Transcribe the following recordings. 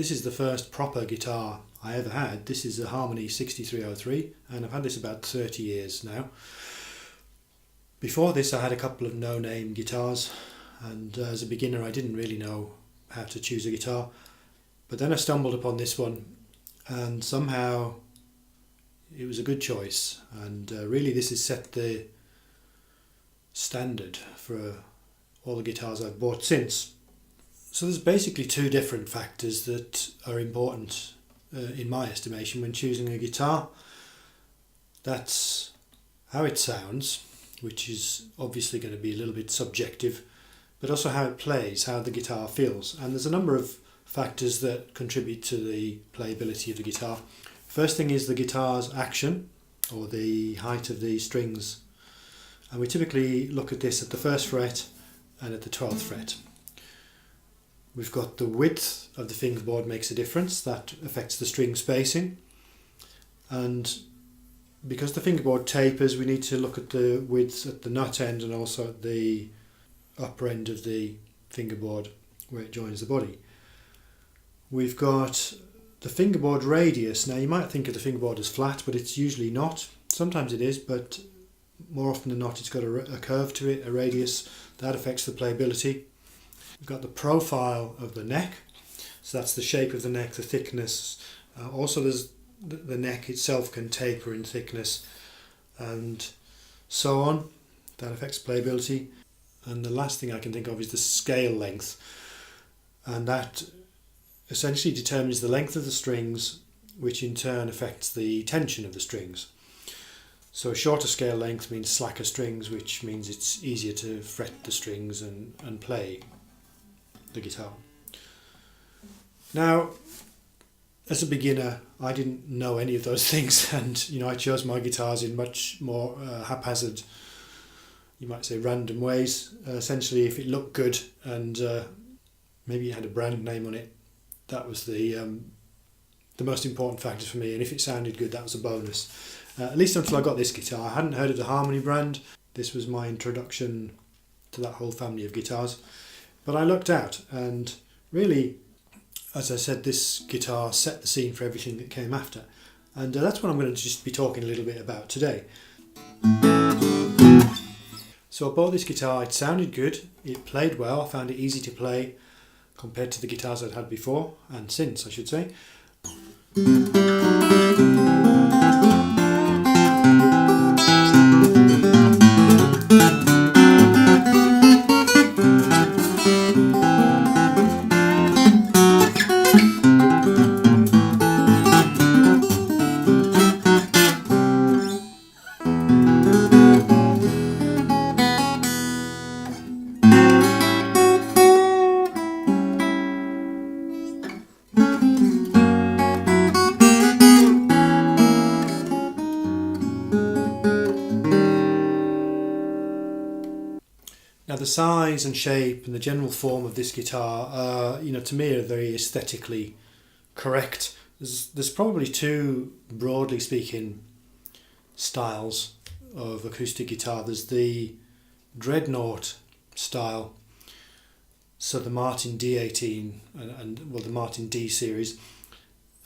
This is the first proper guitar I ever had. This is a Harmony 6303 and I've had this about 30 years now. Before this I had a couple of no-name guitars, and as a beginner I didn't really know how to choose a guitar, but then I stumbled upon this one and somehow it was a good choice, and really this has set the standard for all the guitars I've bought since. So there's basically two different factors that are important in my estimation when choosing a guitar. That's how it sounds, which is obviously going to be a little bit subjective, but also how it plays, how the guitar feels. And there's a number of factors that contribute to the playability of the guitar. First thing is the guitar's action, or the height of the strings. And we typically look at this at the 1st fret and at the 12th fret. We've got the width of the fingerboard makes a difference, that affects the string spacing. And because the fingerboard tapers, we need to look at the width at the nut end and also at the upper end of the fingerboard where it joins the body. We've got the fingerboard radius. Now you might think of the fingerboard as flat, but it's usually not. Sometimes it is, but more often than not it's got a curve to it, a radius. That affects the playability. We've got the profile of the neck, so that's the shape of the neck, the thickness. Also there's the neck itself can taper in thickness and so on. That affects playability. And the last thing I can think of is the scale length, and that essentially determines the length of the strings, which in turn affects the tension of the strings. So a shorter scale length means slacker strings, which means it's easier to fret the strings and play the guitar. Now, as a beginner, I didn't know any of those things, and I chose my guitars in much more haphazard, you might say random ways. Essentially, if it looked good and maybe it had a brand name on it, that was the most important factor for me, and if it sounded good, that was a bonus. At least until I got this guitar. I hadn't heard of the Harmony brand. This was my introduction to that whole family of guitars. But I looked out, and really, as I said, this guitar set the scene for everything that came after. And that's what I'm going to just be talking a little bit about today. So I bought this guitar, it sounded good, it played well, I found it easy to play compared to the guitars I'd had before, and since I should say. Now the size and shape and the general form of this guitar are, to me, are very aesthetically correct. There's probably two, broadly speaking, styles of acoustic guitar. There's the Dreadnought style, so the Martin D18 and the Martin D series,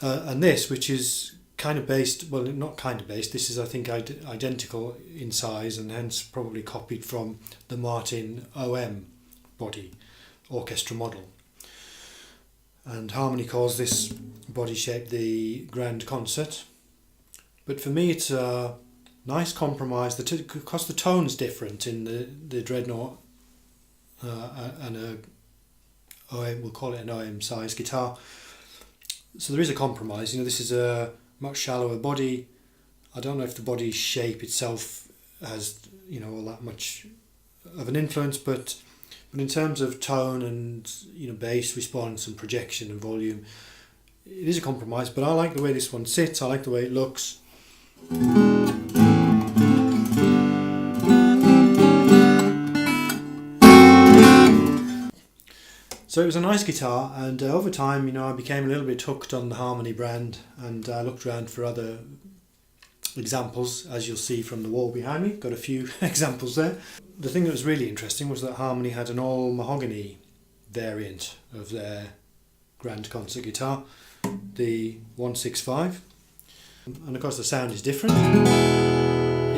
and this, which is kind of based, well, not kind of based, this is, I think, identical in size and hence probably copied from the Martin OM body orchestra model. And Harmony calls this body shape the Grand Concert. But for me it's a nice compromise, because the tone's different in the Dreadnought and a OM, we'll call it an OM size guitar. So there is a compromise. This is a much shallower body. I don't know if the body shape itself has all that much of an influence, but in terms of tone and bass response and projection and volume, it is a compromise. But I like the way this one sits, I like the way it looks. So it was a nice guitar, and over time, I became a little bit hooked on the Harmony brand, and I looked around for other examples, as you'll see from the wall behind me. Got a few examples there. The thing that was really interesting was that Harmony had an all mahogany variant of their grand concert guitar, the 165, and of course the sound is different,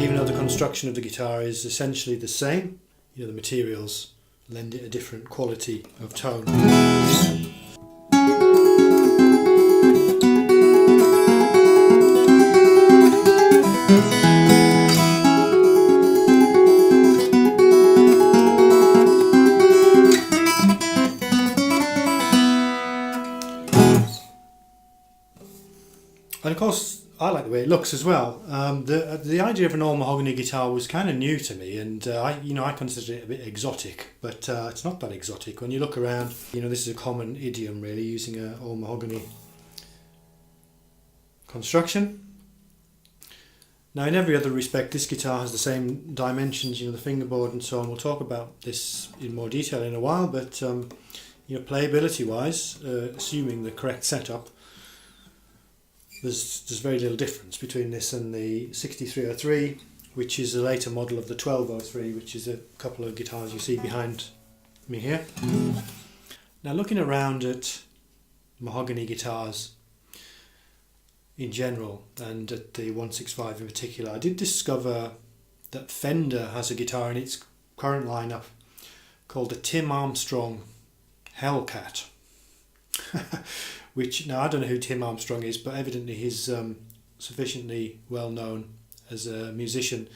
even though the construction of the guitar is essentially the same. The materials lend it a different quality of tone. And of course, I like the way it looks as well. The idea of an all mahogany guitar was kind of new to me, and I consider it a bit exotic, but it's not that exotic. When you look around, this is a common idiom really, using an all mahogany construction. Now, in every other respect, this guitar has the same dimensions, the fingerboard and so on. We'll talk about this in more detail in a while, but playability wise, assuming the correct setup, there's very little difference between this and the 6303, which is a later model of the 1203, which is a couple of guitars you see behind me here. Now, looking around at mahogany guitars in general, and at the 165 in particular, I did discover that Fender has a guitar in its current lineup called the Tim Armstrong Hellcat. Which, now I don't know who Tim Armstrong is, but evidently he's sufficiently well known as a musician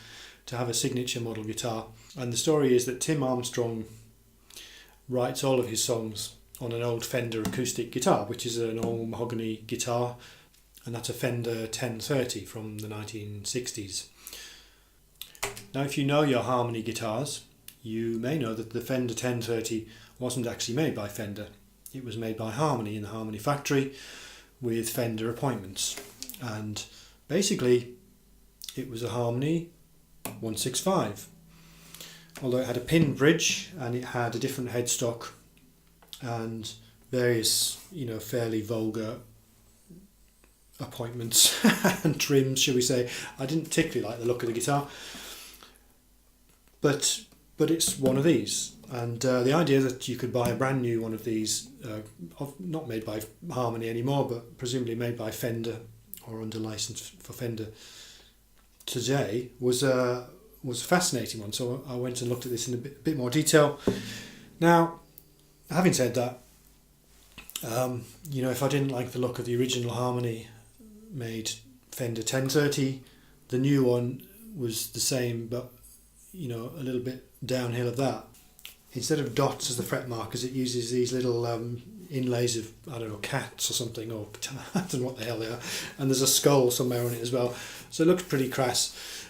to have a signature model guitar. And the story is that Tim Armstrong writes all of his songs on an old Fender acoustic guitar, which is an all mahogany guitar, and that's a Fender 1030 from the 1960s. Now, if you know your harmony guitars, you may know that the Fender 1030 wasn't actually made by Fender. It was made by Harmony in the Harmony factory with Fender appointments, and basically it was a Harmony 165, although it had a pin bridge and it had a different headstock and various fairly vulgar appointments and trims, shall we say. I didn't particularly like the look of the guitar, but it's one of these. And the idea that you could buy a brand new one of these, not made by Harmony anymore, but presumably made by Fender or under license for Fender today, was a fascinating one. So I went and looked at this in a bit more detail. Now, having said that, if I didn't like the look of the original Harmony made Fender 1030, the new one was the same, but a little bit downhill of that. Instead of dots as the fret markers, it uses these little inlays of, cats or something, or I don't know what the hell they are, and there's a skull somewhere on it as well, so it looks pretty crass.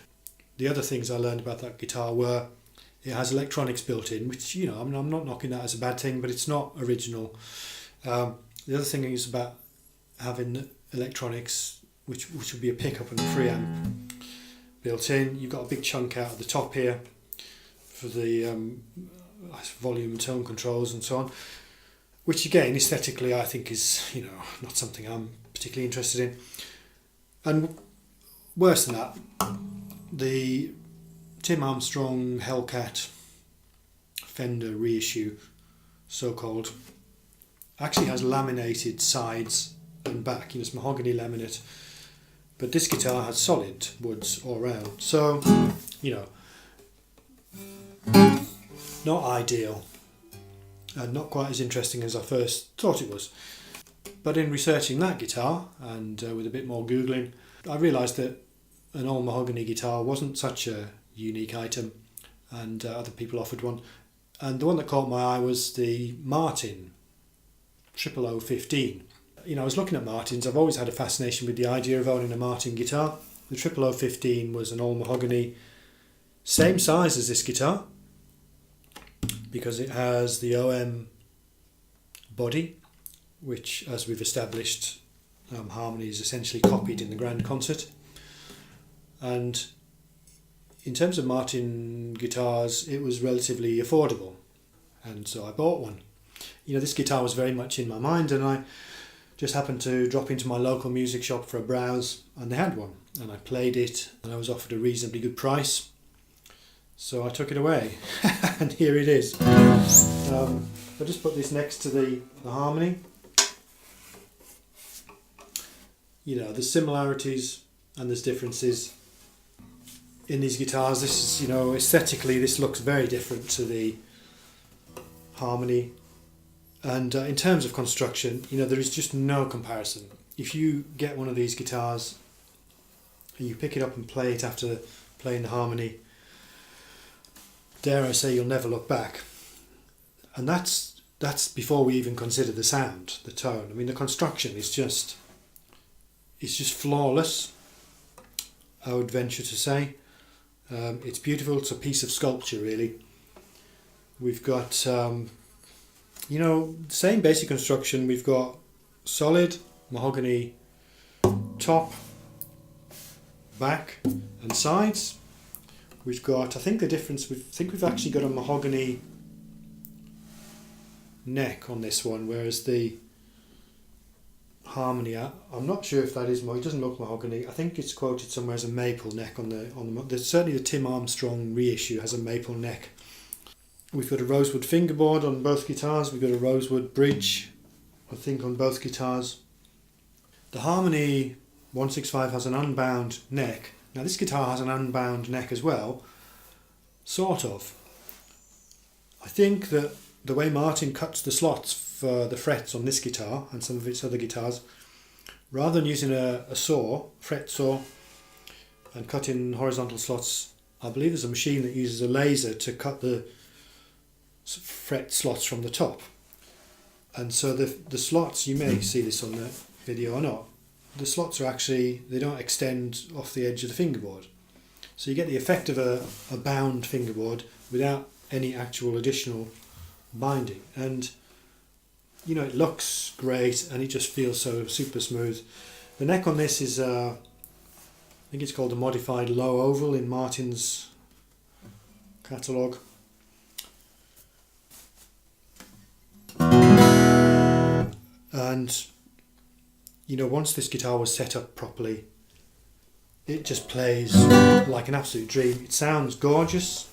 The other things I learned about that guitar were it has electronics built in, which, I'm not knocking that as a bad thing, but it's not original. The other thing is about having electronics, which would be a pickup and a preamp built in. You've got a big chunk out at the top here for the volume and tone controls and so on, which again aesthetically I think is not something I'm particularly interested in. And worse than that, the Tim Armstrong Hellcat Fender reissue, so called, actually has laminated sides and back. It's mahogany laminate, but this guitar has solid woods all round, so not ideal and not quite as interesting as I first thought it was. But in researching that guitar and with a bit more googling, I realised that an all mahogany guitar wasn't such a unique item, and other people offered one, and the one that caught my eye was the Martin 00015. I was looking at Martins. I've always had a fascination with the idea of owning a Martin guitar. The 00015 was an all mahogany, same size as this guitar, because it has the OM body, which, as we've established, Harmony is essentially copied in the grand concert. And in terms of Martin guitars, it was relatively affordable, and so I bought one. This guitar was very much in my mind, and I just happened to drop into my local music shop for a browse, and they had one, and I played it, and I was offered a reasonably good price. So I took it away, and here it is. I'll just put this next to the Harmony. there's similarities and there's differences in these guitars. This is, aesthetically, this looks very different to the Harmony. And in terms of construction, there is just no comparison. If you get one of these guitars and you pick it up and play it after playing the Harmony, dare I say, you'll never look back. And that's before we even consider the sound, the tone. I mean, the construction is just flawless, I would venture to say. It's beautiful. It's a piece of sculpture, really. We've got, same basic construction. We've got solid mahogany top, back and sides. We've got, I think we've actually got a mahogany neck on this one, whereas the Harmony, I'm not sure if that is, it doesn't look mahogany. I think it's quoted somewhere as a maple neck on the certainly the Tim Armstrong reissue has a maple neck. We've got a rosewood fingerboard on both guitars. We've got a rosewood bridge, I think, on both guitars. The Harmony 165 has an unbound neck. Now this guitar has an unbound neck as well, sort of. I think that the way Martin cuts the slots for the frets on this guitar and some of its other guitars, rather than using a fret saw, and cutting horizontal slots, I believe there's a machine that uses a laser to cut the fret slots from the top. And so the slots, you may see this on the video or not, the slots are actually, they don't extend off the edge of the fingerboard. So you get the effect of a bound fingerboard without any actual additional binding. And it looks great and it just feels so super smooth. The neck on this is, I think it's called a modified low oval in Martin's catalogue. And once this guitar was set up properly, it just plays like an absolute dream. It sounds gorgeous.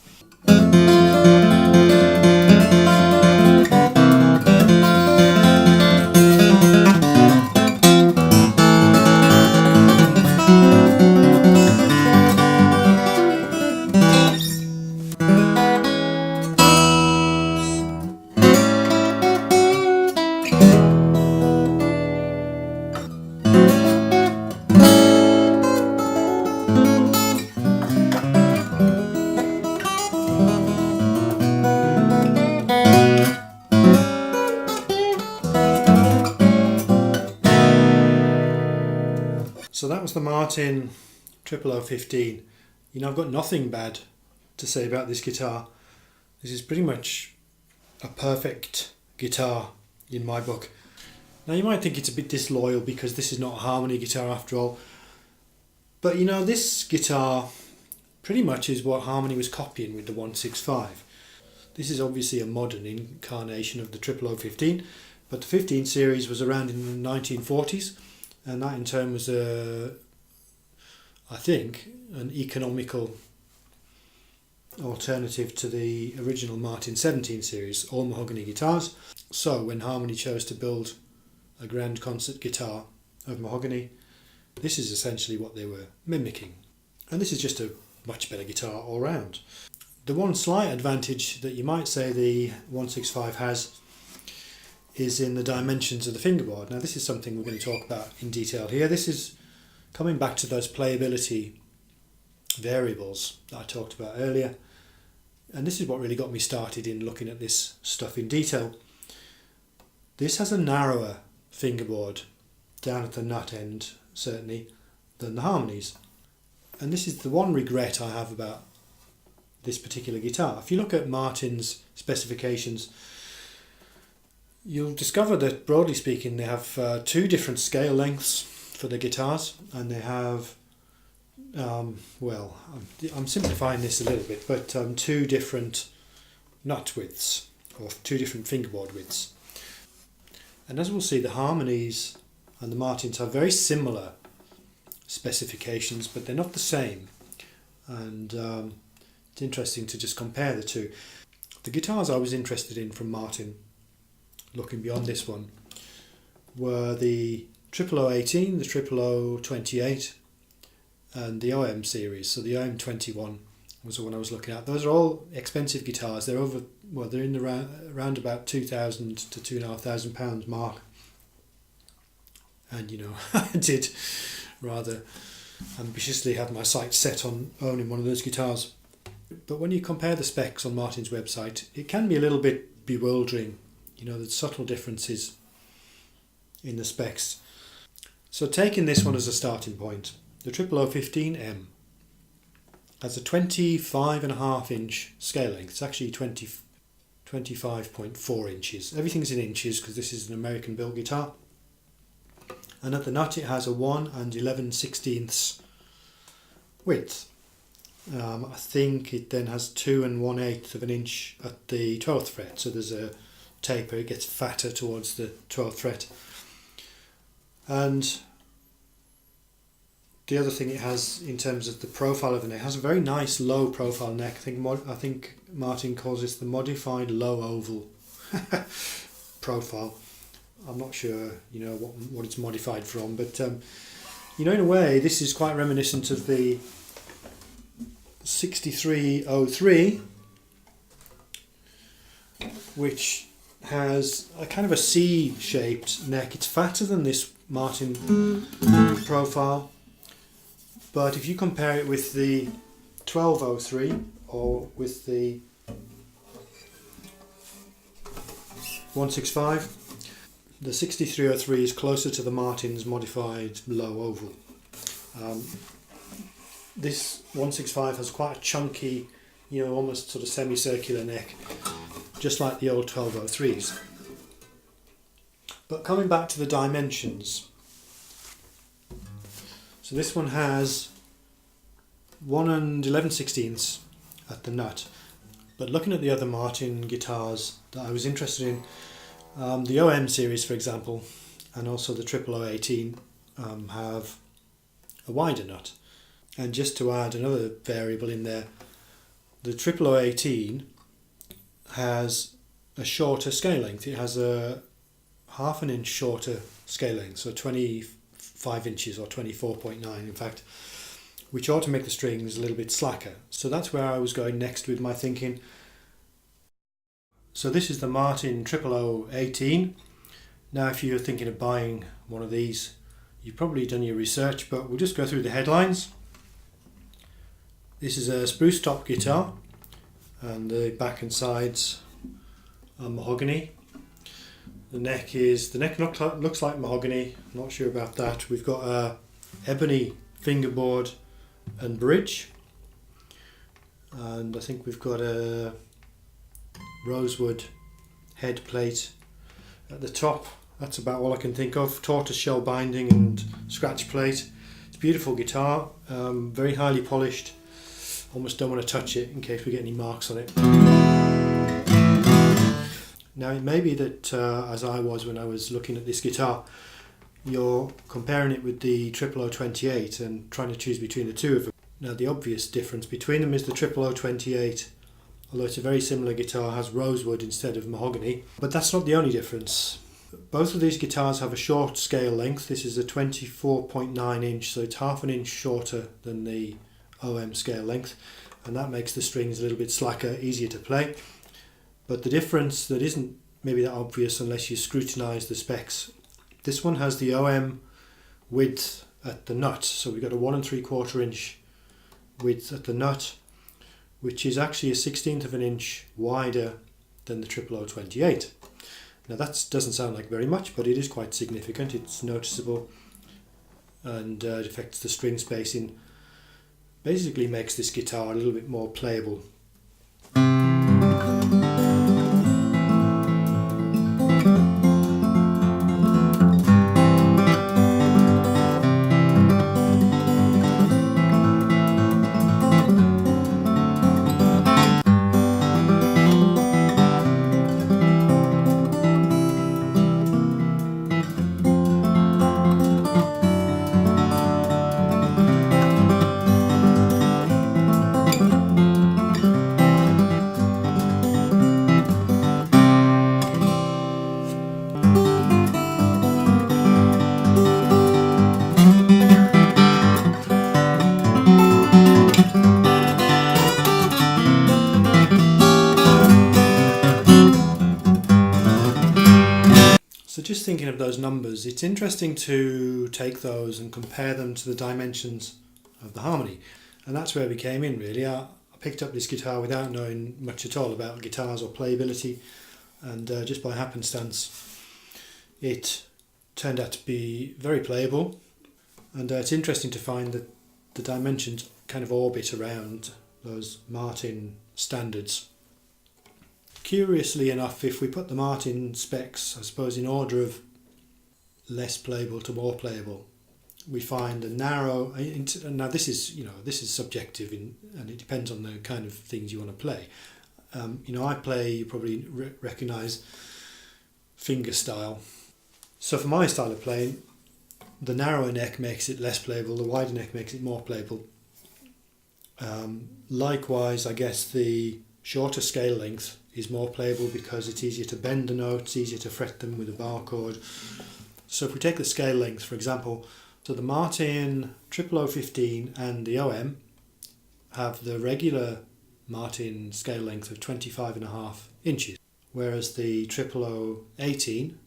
So that was the Martin 00015. I've got nothing bad to say about this guitar. This is pretty much a perfect guitar in my book. Now you might think it's a bit disloyal because this is not a Harmony guitar after all. But this guitar pretty much is what Harmony was copying with the 165. This is obviously a modern incarnation of the 00015, but the 15 series was around in the 1940s. And that in turn was, I think, an economical alternative to the original Martin 17 series, all mahogany guitars. So when Harmony chose to build a grand concert guitar of mahogany, this is essentially what they were mimicking. And this is just a much better guitar all round. The one slight advantage that you might say the 165 has is in the dimensions of the fingerboard. Now this is something we're going to talk about in detail here. This is coming back to those playability variables that I talked about earlier. And this is what really got me started in looking at this stuff in detail. This has a narrower fingerboard down at the nut end, certainly, than the Harmonies. And this is the one regret I have about this particular guitar. If you look at Martin's specifications, you'll discover that, broadly speaking, they have two different scale lengths for the guitars, and they have, I'm simplifying this a little bit, but two different nut widths, or two different fingerboard widths. And as we'll see, the Harmonies and the Martins have very similar specifications, but they're not the same. And it's interesting to just compare the two. The guitars I was interested in from Martin, looking beyond this one, were the 0018, the 0028, and the OM series. So the OM21 was the one I was looking at. Those are all expensive guitars. They're they're in the around about £2,000 to £2,500 mark. And I did rather ambitiously have my sights set on owning one of those guitars. But when you compare the specs on Martin's website, it can be a little bit bewildering. There's subtle differences in the specs. So taking this one as a starting point, the 0015M has a 25.5 inch scale length. It's actually 25.4 inches. Everything's in inches because this is an American built guitar. And at the nut it has a 1 11/16 width. I think it then has 2 1/8 of an inch at the 12th fret, so there's a taper, it gets fatter towards the 12th fret. And the other thing it has in terms of the profile of the neck, it has a very nice low profile neck. I think Martin calls this the modified low oval profile. I'm not sure what it's modified from, but in a way this is quite reminiscent of the 6303, which has a kind of a C-shaped neck. It's fatter than this Martin profile, but if you compare it with the 1203 or with the 165, the 6303 is closer to the Martin's modified low oval. This 165 has quite a chunky, almost sort of semicircular neck, just like the old 1203s. But coming back to the dimensions, so this one has 1 11/16 at the nut. But looking at the other Martin guitars that I was interested in, the OM series, for example, and also the 0018 have a wider nut. And just to add another variable in there, the 0018 has a shorter scale length. It has a half an inch shorter scale length, so 25 inches or 24.9 in fact, which ought to make the strings a little bit slacker. So that's where I was going next with my thinking. So this is the Martin 0018. Now if you're thinking of buying one of these, you've probably done your research, but we'll just go through the headlines. This is a spruce top guitar, and the back and sides are mahogany. The neck looks like mahogany. I'm not sure about that. We've got a ebony fingerboard and bridge, and I think we've got a rosewood head plate at the top. That's about all I can think of. Tortoiseshell binding and scratch plate. It's a beautiful guitar, very highly polished. Almost don't want to touch it in case we get any marks on it. Now it may be that as I was when I was looking at this guitar, you're comparing it with the 0028 and trying to choose between the two of them. Now the obvious difference between them is the 0028, although it's a very similar guitar, has rosewood instead of mahogany. But that's not the only difference. Both of these guitars have a short scale length. This is a 24.9 inch, so it's half an inch shorter than the OM scale length, and that makes the strings a little bit slacker, easier to play. But the difference that isn't maybe that obvious unless you scrutinise the specs, this one has the OM width at the nut, so we've got a 1 3/4 inch width at the nut, which is actually a 1/16 of an inch wider than the 0028. Now that doesn't sound like very much, but it is quite significant. It's noticeable, and it affects the string spacing. Basically makes this guitar a little bit more playable. thinking of those numbers, it's interesting to take those and compare them to the dimensions of the harmony. And that's where we came in really. I picked up this guitar without knowing much at all about guitars or playability, and just by happenstance it turned out to be very playable. And it's interesting to find that the dimensions kind of orbit around those Martin standards. Curiously enough, if we put the Martin specs, I suppose, in order of less playable to more playable, we find a narrow. Now this is subjective, and it depends on the kind of things you want to play. I play, you probably recognise, finger style. So for my style of playing, the narrower neck makes it less playable, the wider neck makes it more playable. Likewise, I guess the shorter scale length is more playable because it's easier to bend the notes, easier to fret them with a bar chord. So if we take the scale length, for example, so the Martin 00015 and the OM have the regular Martin scale length of 25.5 inches, whereas the 00018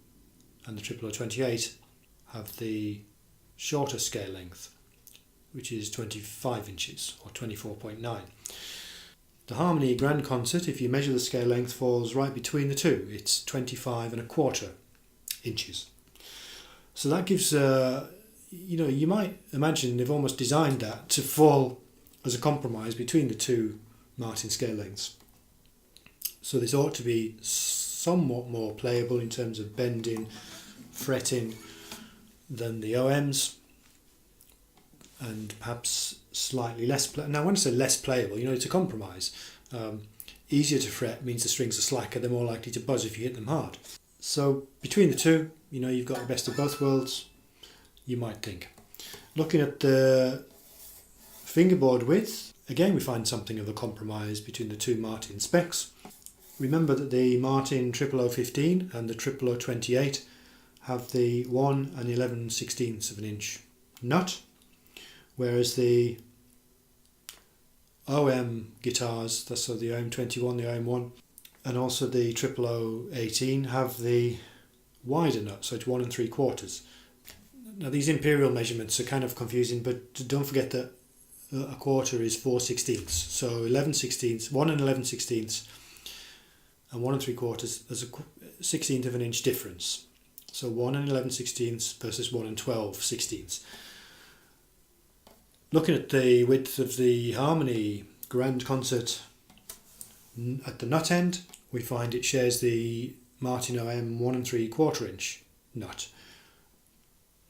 and the 00028 have the shorter scale length, which is 25 inches or 24.9. The Harmony Grand Concert, if you measure the scale length, falls right between the two. It's 25.25 inches. So that gives, you might imagine they've almost designed that to fall as a compromise between the two Martin scale lengths. So this ought to be somewhat more playable in terms of bending, fretting than the OMs, and perhaps slightly less now when I say less playable, it's a compromise. Easier to fret means the strings are slacker, they're more likely to buzz if you hit them hard. So between the two, you've got the best of both worlds, you might think. Looking at the fingerboard width, again we find something of a compromise between the two Martin specs. Remember that the Martin 00015 and the 00028 have the 1 11/16 of an inch nut, whereas the OM guitars, so the OM21, the OM1, and also the 00018 have the wider nut, so it's 1 3/4. Now these imperial measurements are kind of confusing, but don't forget that a quarter is 4/16, so 11/16, 1 11/16 and 1 3/4, there's a 1/16 of an inch difference. So 1 11/16 versus 1 12/16. Looking at the width of the Harmony Grand Concert at the nut end, we find it shares the Martin OM 1 3/4 inch nut.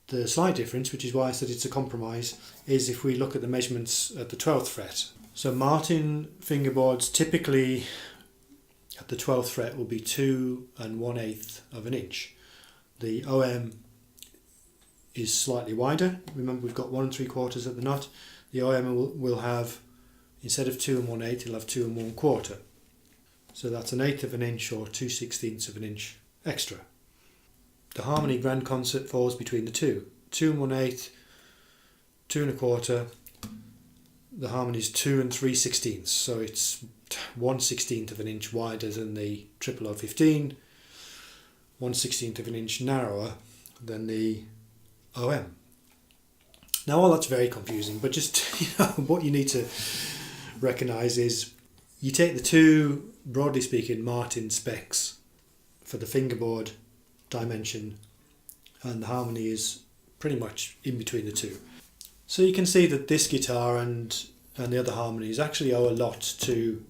The slight difference, which is why I said it's a compromise, is if we look at the measurements at the 12th fret. So Martin fingerboards typically at the 12th fret will be 2 1/8 of an inch. The OM is slightly wider. Remember, we've got 1 3/4 at the nut. The OM will have, instead of 2 1/8, it'll have 2 1/4. So that's 1/8 of an inch or 2/16 of an inch extra. The Harmony Grand Concert falls between the two. 2 1/8, 2 1/4. The Harmony's 2 3/16. So it's 1/16 of an inch wider than the 00015. 1/16 of an inch narrower than the OM. Now all that's very confusing, but just what you need to recognise is you take the two, broadly speaking, Martin specs for the fingerboard dimension, and the Harmony is pretty much in between the two. So you can see that this guitar and the other Harmonies actually owe a lot to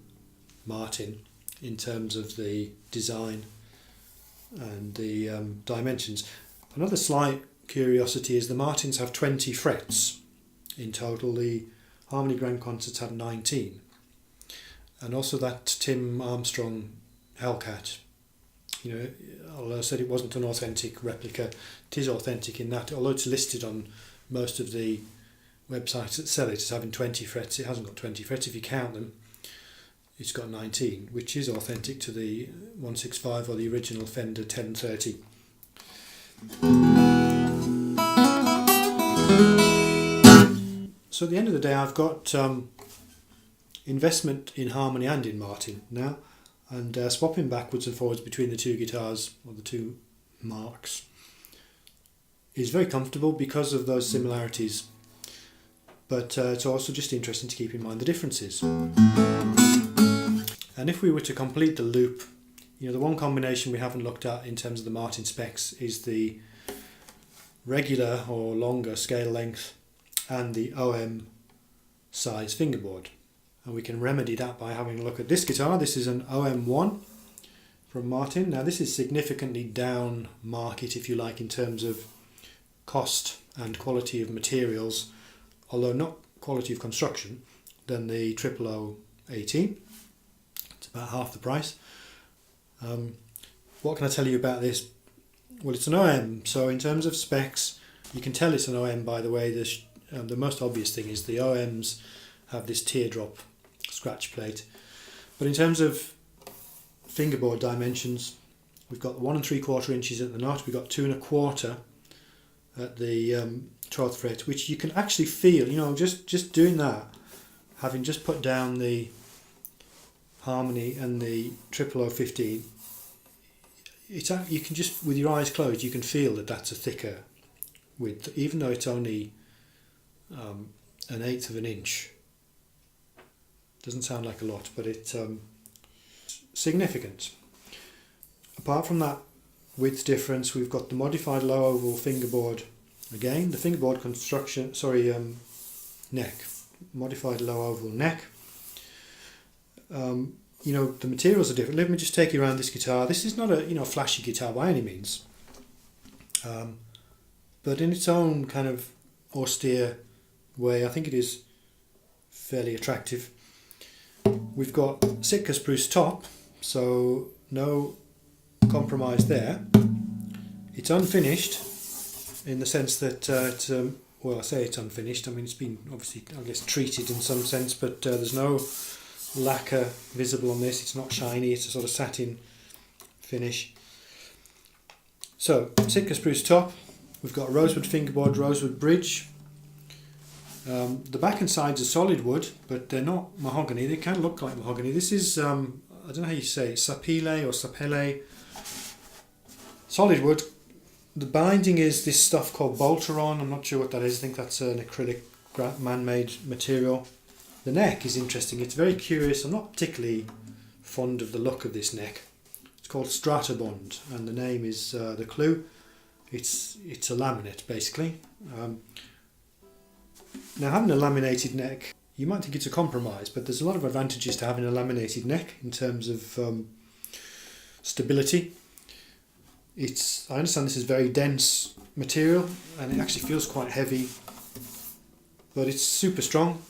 Martin in terms of the design and the dimensions. Another slight curiosity is the Martins have 20 frets in total. The Harmony Grand Concerts have 19. And also that Tim Armstrong Hellcat, although I said it wasn't an authentic replica, it is authentic in that, although it's listed on most of the websites that sell it as having 20 frets, it hasn't got 20 frets. If you count them, it's got 19, which is authentic to the 165 or the original Fender 1030. So at the end of the day, I've got investment in Harmony and in Martin now, and swapping backwards and forwards between the two guitars, or the two marks, is very comfortable because of those similarities, but it's also just interesting to keep in mind the differences. And if we were to complete the loop, the one combination we haven't looked at in terms of the Martin specs is the regular or longer scale length and the OM size fingerboard. And we can remedy that by having a look at this guitar. This is an OM1 from Martin. Now this is significantly down market, if you like, in terms of cost and quality of materials, although not quality of construction, than the 00018. It's about half the price. What can I tell you about this? Well, it's an OM, so in terms of specs, you can tell it's an OM by the way the most obvious thing is the OMs have this teardrop scratch plate. But in terms of fingerboard dimensions, we've got 1 3/4 inches at the nut, we've got 2 1/4 at the 12th fret, which you can actually feel, just doing that, having just put down the Harmony and the 00015, you can just, with your eyes closed, you can feel that that's a thicker width, even though it's only 1/8 of an inch. Doesn't sound like a lot, but it's significant. Apart from that width difference, we've got the modified low oval fingerboard. Again, the fingerboard construction, neck, modified low oval neck. The materials are different. Let me just take you around this guitar. This is not a flashy guitar by any means, but in its own kind of austere way, I think it is fairly attractive. We've got Sitka spruce top, so no compromise there. It's unfinished in the sense that I say it's unfinished. I mean, it's been obviously, I guess, treated in some sense, but there's no lacquer visible on this. It's not shiny, it's a sort of satin finish. So Sitka spruce top, we've got rosewood fingerboard, rosewood bridge. The back and sides are solid wood, but they're not mahogany. They can look like mahogany. This is I don't know how you say it, sapele or sapele, solid wood. The binding is this stuff called Bolteron. I'm not sure what that is. I think that's an acrylic man-made material. The neck is interesting. It's very curious. I'm not particularly fond of the look of this neck. It's called Stratabond, and the name is the clue. It's a laminate, basically. Now, having a laminated neck, you might think it's a compromise, but there's a lot of advantages to having a laminated neck in terms of stability. I understand this is very dense material, and it actually feels quite heavy, but it's super strong.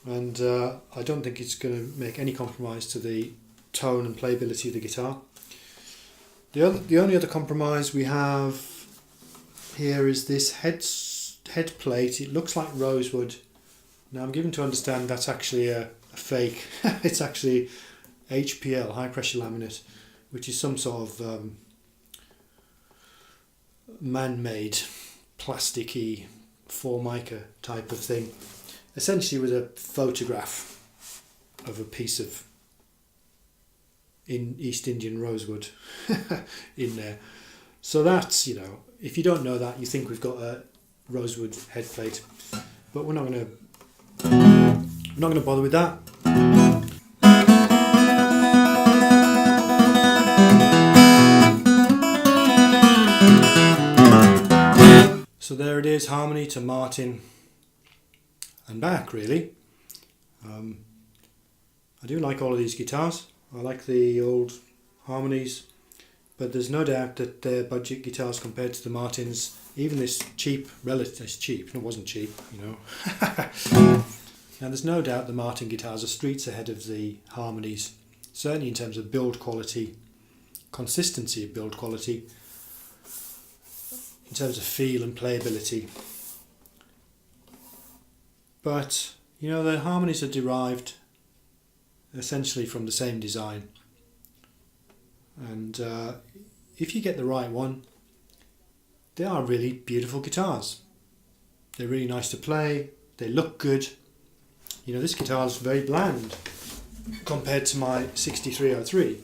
And I don't think it's going to make any compromise to the tone and playability of the guitar. The only other compromise we have here is this head plate. It looks like rosewood. Now I'm given to understand that's actually a fake. It's actually HPL, high pressure laminate, which is some sort of man-made plasticky formica type of thing. Essentially with a photograph of a piece of East Indian rosewood in there. So that's, if you don't know that, you think we've got a rosewood head plate, but we're not going to bother with that. So there it is, Harmony to Martin and back, really. I do like all of these guitars. I like the old Harmonies, but there's no doubt that they're budget guitars compared to the Martins. Even this cheap, relatively cheap, it wasn't cheap, Now there's no doubt the Martin guitars are streets ahead of the Harmonies, certainly in terms of build quality, consistency of build quality, in terms of feel and playability. But, the Harmonies are derived essentially from the same design. And if you get the right one, they are really beautiful guitars. They're really nice to play, they look good. This guitar is very bland compared to my 6303.